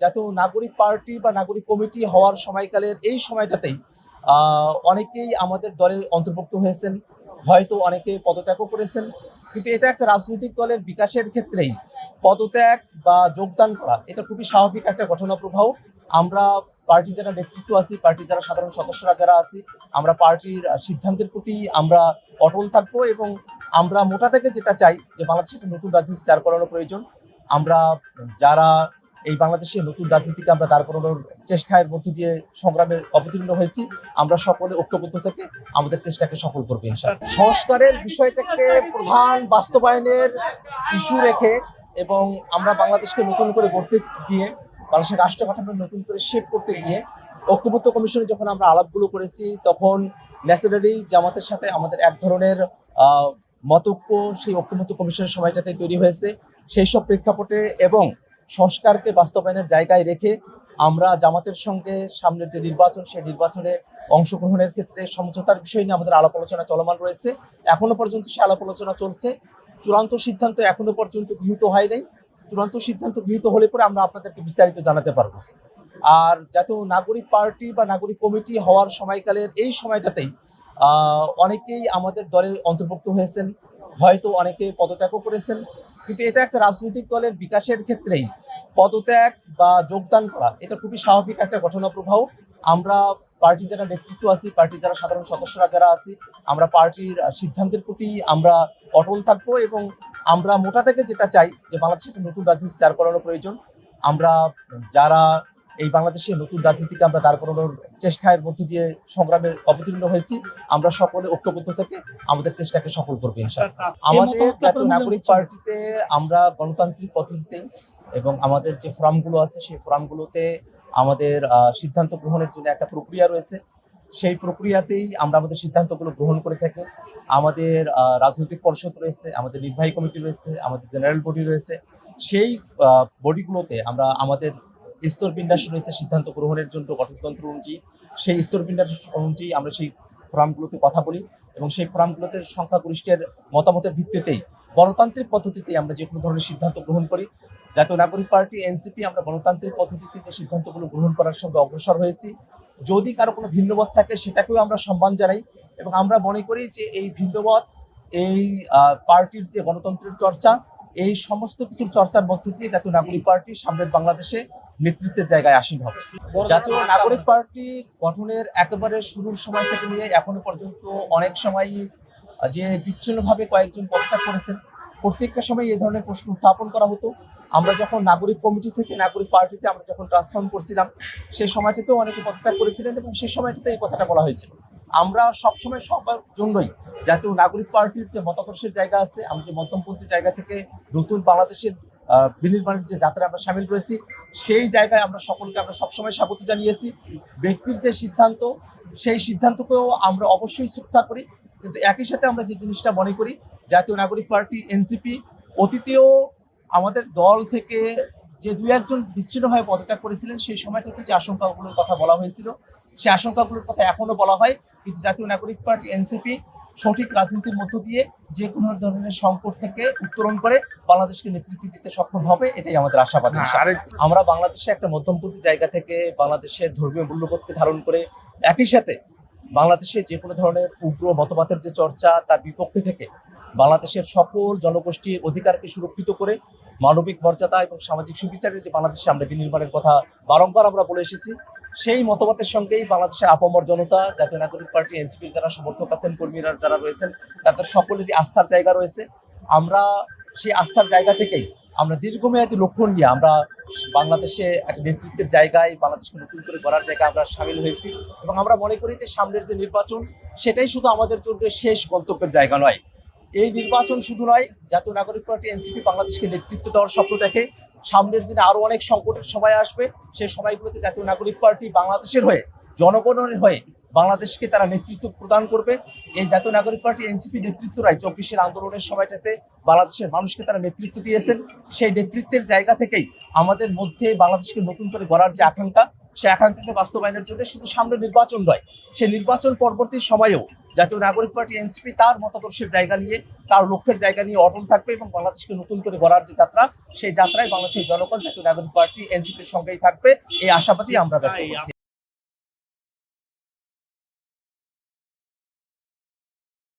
জাতীয় নাগরিক পার্টি বা নাগরিক কমিটি হওয়ার সময়কালের এই সময়টাতেই অনেকেই আমাদের দলে অন্তর্ভুক্ত হয়েছেন, হয়তো অনেকে পদত্যাগও করেছেন। কিন্তু এটা একটা রাজনৈতিক দলের বিকাশের ক্ষেত্রেই পদত্যাগ বা যোগদান করা এটা খুবই স্বাভাবিক একটা ঘটনা প্রবাহ। আমরা পার্টি যারা নেতৃত্ব আছি, পার্টি যারা সাধারণ সদস্যরা যারা আছি, আমরা পার্টির সিদ্ধান্তের প্রতি আমরা অটল থাকবো এবং আমরা মোটা থেকে যেটা চাই যে বাংলাদেশে একটা নতুন রাজনীতি দাঁড় করানো প্রয়োজন। আমরা যারা এই বাংলাদেশের নতুন রাজনীতিকে আমরা দাঁড় করানোর চেষ্টার মধ্য দিয়ে সংগ্রামে অবতীর্ণ হয়েছি, আমরা সকলে ঐক্যবদ্ধ থেকে আমাদের চেষ্টাকে সফল করবো ইনশাআল্লাহ। সংস্কারের বিষয়টাকে প্রধান বাস্তবায়নের ইস্যু রেখে এবং আমরা বাংলাদেশকে নতুন করে গড়তে গিয়ে, বাংলাদেশের রাষ্ট্র কাঠামো নতুন করে শেপ করতে গিয়ে ঐক্যবদ্ধ কমিশনে যখন আমরা আলাপগুলো করেছি, তখন ন্যাচারালি জামাতের সাথে আমাদের এক ধরনের মতৈক্য সেই ঐক্যমত্য কমিশনের সময়টাতে তৈরি হয়েছে। সেই সব প্রেক্ষাপটে এবং সংস্কারকে বাস্তবায়নের জায়গায় রেখে আমরা জামাতের সঙ্গে সামনের যে নির্বাচন, সেই নির্বাচনে অংশগ্রহণের ক্ষেত্রে সমঝোতার বিষয় নিয়ে আমাদের আলাপ আলোচনা চলমান রয়েছে। এখনো পর্যন্ত সে আলাপ আলোচনা চলছে। চূড়ান্ত সিদ্ধান্ত এখনো পর্যন্ত গৃহীত হয় নাই। চূড়ান্ত সিদ্ধান্ত গৃহীত হলে পরে আমরা আপনাদেরকে বিস্তারিত জানাতে পারবো। আর জাতীয় নাগরিক পার্টি বা নাগরিক কমিটি হওয়ার সময়কালের এই সময়টাতেই অনেকেই আমাদের দলে অন্তর্ভুক্ত হয়েছেন, হয়তো অনেকে পদত্যাগও করেছেন। কিন্তু এটা একটা রাজনৈতিক দলের বিকাশের ক্ষেত্রেই পদত্যাগ বা যোগদান করা এটা খুবই স্বাভাবিক একটা ঘটনা প্রবাহ। আমরা পার্টি যারা নেতৃত্ব আছি, পার্টি যারা সাধারণ সদস্যরা যারা আছি, আমরা পার্টির সিদ্ধান্তের প্রতি আমরা অটল থাকবো এবং আমরা মোটা থেকে যেটা চাই যে বাংলাদেশে একটা নতুন রাজনীতি দাঁড় করানো প্রয়োজন। আমরা যারা এই বাংলাদেশের নতুন রাজনীতিকে আমরা দাঁড় করানোর চেষ্টার মধ্য দিয়ে সংগ্রামে অবতীর্ণ হয়েছি, আমরা সকলে ঐক্যবদ্ধ থেকে আমাদের চেষ্টাকে সফল করবো ইনশাআল্লাহ। আমাদের জাতীয় নাগরিক পার্টিতে আমরা গণতান্ত্রিক পদ্ধতিতে এবং আমাদের যে ফোরামগুলো আছে সেই ফোরামগুলোতে আমাদের সিদ্ধান্ত গ্রহণের জন্য একটা প্রক্রিয়া রয়েছে। সেই প্রক্রিয়াতেই আমরা আমাদের সিদ্ধান্তগুলো গ্রহণ করে থাকি। আমাদের রাজনৈতিক পরিষদ রয়েছে, আমাদের নির্বাহী কমিটি রয়েছে, আমাদের জেনারেল বডি রয়েছে। সেই বডিগুলোতে আমরা আমাদের স্তর বিন্যাস রয়েছে সিদ্ধান্ত গ্রহণের জন্য গঠনতন্ত্র অনুযায়ী। সেই স্তর বিন্যাস অনুযায়ী আমরা সেই ফোরামগুলোতে কথা বলি এবং সেই ফোরামগুলোতে সংখ্যাগরিষ্ঠের মতামতের ভিত্তিতেই গণতান্ত্রিক পদ্ধতিতে আমরা যে কোনো ধরনের সিদ্ধান্ত গ্রহণ করি। জাতীয় নাগরিক পার্টি এনসিপি আমরা গণতান্ত্রিক পদ্ধতিতে যে সিদ্ধান্তগুলো গ্রহণ করার সঙ্গে অগ্রসর হয়েছি। যদি কারো কোনো ভিন্নমত থাকে সেটাকেও আমরা সম্মান জানাই এবং আমরা মনে করি যে এই ভিন্নমত, এই পার্টির যে গণতন্ত্রের চর্চা, এই সমস্ত কিছুর চর্চার মধ্য দিয়ে জাতীয় নাগরিক পার্টি সামনের বাংলাদেশে নেতৃত্বের জায়গায় আসীন হবে। জাতীয় নাগরিক পার্টি গঠনের একেবারে শুরুর সময় থেকে নিয়ে এখনো পর্যন্ত অনেক সময়ই যে বিচ্ছিন্নভাবে কয়েকজন পদত্যাগ করেছেন, প্রত্যেকটা সময় এই ধরনের প্রশ্ন উত্থাপন করা হতো। আমরা যখন নাগরিক কমিটি থেকে নাগরিক পার্টিতে আমরা যখন ট্রান্সফর্ম করছিলাম, সেই সময়টাতেও অনেকে পদত্যাগ করেছিলেন এবং সেই সময়টাতে এই কথাটা বলা হয়েছিল। আমরা সবসময় সবার জন্যই জাতীয় নাগরিক পার্টির যে মতাদর্শের জায়গা আছে, আমরা যে মধ্যমপন্থী জায়গা থেকে নতুন বাংলাদেশের বিনির্মাণের যে যাত্রায় আমরা সামিল রয়েছি, সেই জায়গায় আমরা সকলকে আমরা সবসময় স্বাগত জানিয়েছি। ব্যক্তির যে সিদ্ধান্ত, সেই সিদ্ধান্তকেও আমরা অবশ্যই শ্রদ্ধা করি, কিন্তু একই সাথে আমরা যে জিনিসটা মনে করি, জাতীয় নাগরিক পার্টি এনসিপি অতীতেও আমাদের দল থেকে যে দুই একজন বিচ্ছিন্নভাবে পদত্যাগ করেছিলেন, সেই সময় থেকে যে আশঙ্কাগুলোর কথা বলা হয়েছিল, সেই আশঙ্কাগুলোর কথা এখনো বলা হয়। কিন্তু জাতীয় নাগরিক পার্টি এনসিপি সঠিক রাজনীতির মধ্য দিয়ে যে কোনো ধরনের সংকট থেকে উত্তরণ করে বাংলাদেশকে নেতৃত্ব দিতে সক্ষম হবে, এটাই আমাদের আশাবাদ। আমরা বাংলাদেশে একটা মধ্যমপন্থী জায়গা থেকে বাংলাদেশের ধর্মীয় মূল্যবোধকে ধারণ করে একই সাথে বাংলাদেশে যে কোনো ধরনের উগ্র মতবাদের যে চর্চা, তার বিপক্ষে থেকে বাংলাদেশের সকল জনগোষ্ঠীর অধিকারকে সুরক্ষিত করে মানবিক মর্যাদা এবং সামাজিক সুবিচারের যে বাংলাদেশে আমরা বিনির্মাণের কথা বারংবার আমরা বলে এসেছি, সেই মতবাদের সঙ্গেই বাংলাদেশের আপামর জনতা, জাতীয় নাগরিক পার্টি এনসিপির যারা সমর্থক আছেন, কর্মীরা যারা রয়েছেন, তাদের সকলেরই আস্থার জায়গা রয়েছে। আমরা সেই আস্থার জায়গা থেকেই আমরা দীর্ঘমেয়াদী লক্ষ্য নিয়ে আমরা বাংলাদেশে একটা নেতৃত্বের জায়গায়, বাংলাদেশকে নতুন করে গড়ার জায়গায় আমরা সামিল হয়েছি এবং আমরা মনে করি যে সামনের যে নির্বাচন, সেটাই শুধু আমাদের জন্য শেষ গন্তব্যের জায়গা নয়। এই নির্বাচন শুধু নয়, জাতীয় নাগরিক পার্টি এনসিপি বাংলাদেশকে নেতৃত্ব দেওয়ার স্বপ্ন দেখে। সামনের দিনে আরো অনেক সংকটের সময় আসবে, সেই সময়গুলোতে জাতীয় নাগরিক পার্টি বাংলাদেশের হয়ে, জনগণের হয়ে বাংলাদেশকে তারা নেতৃত্ব প্রদান করবে। এই জাতীয় নাগরিক পার্টি এনসিপি নেতৃত্বরাই 24-এর আন্দোলনের সময়টাতে বাংলাদেশের মানুষকে তারা নেতৃত্ব দিয়েছেন। সেই নেতৃত্বের জায়গা থেকেই আমাদের মধ্যে বাংলাদেশকে নতুন করে গড়ার যে আকাঙ্ক্ষা, সেই আকাঙ্ক্ষাকে বাস্তবায়নের জন্য শুধু সামনে নির্বাচন নয়, সেই নির্বাচন পরবর্তী সময়েও জাতীয় নাগরিক পার্টি এনসিপি তার মতাদর্শের জায়গা নিয়ে, তার লক্ষ্যের জায়গা নিয়ে অটল থাকবে এবং বাংলাদেশকে নতুন করে গড়ার যে যাত্রা, সেই যাত্রায় বাংলাদেশের জনগণ জাতীয় নাগরিক পার্টি এনসিপির সঙ্গেই থাকবে, এই আশাবাদী আমরা ব্যক্ত করছি।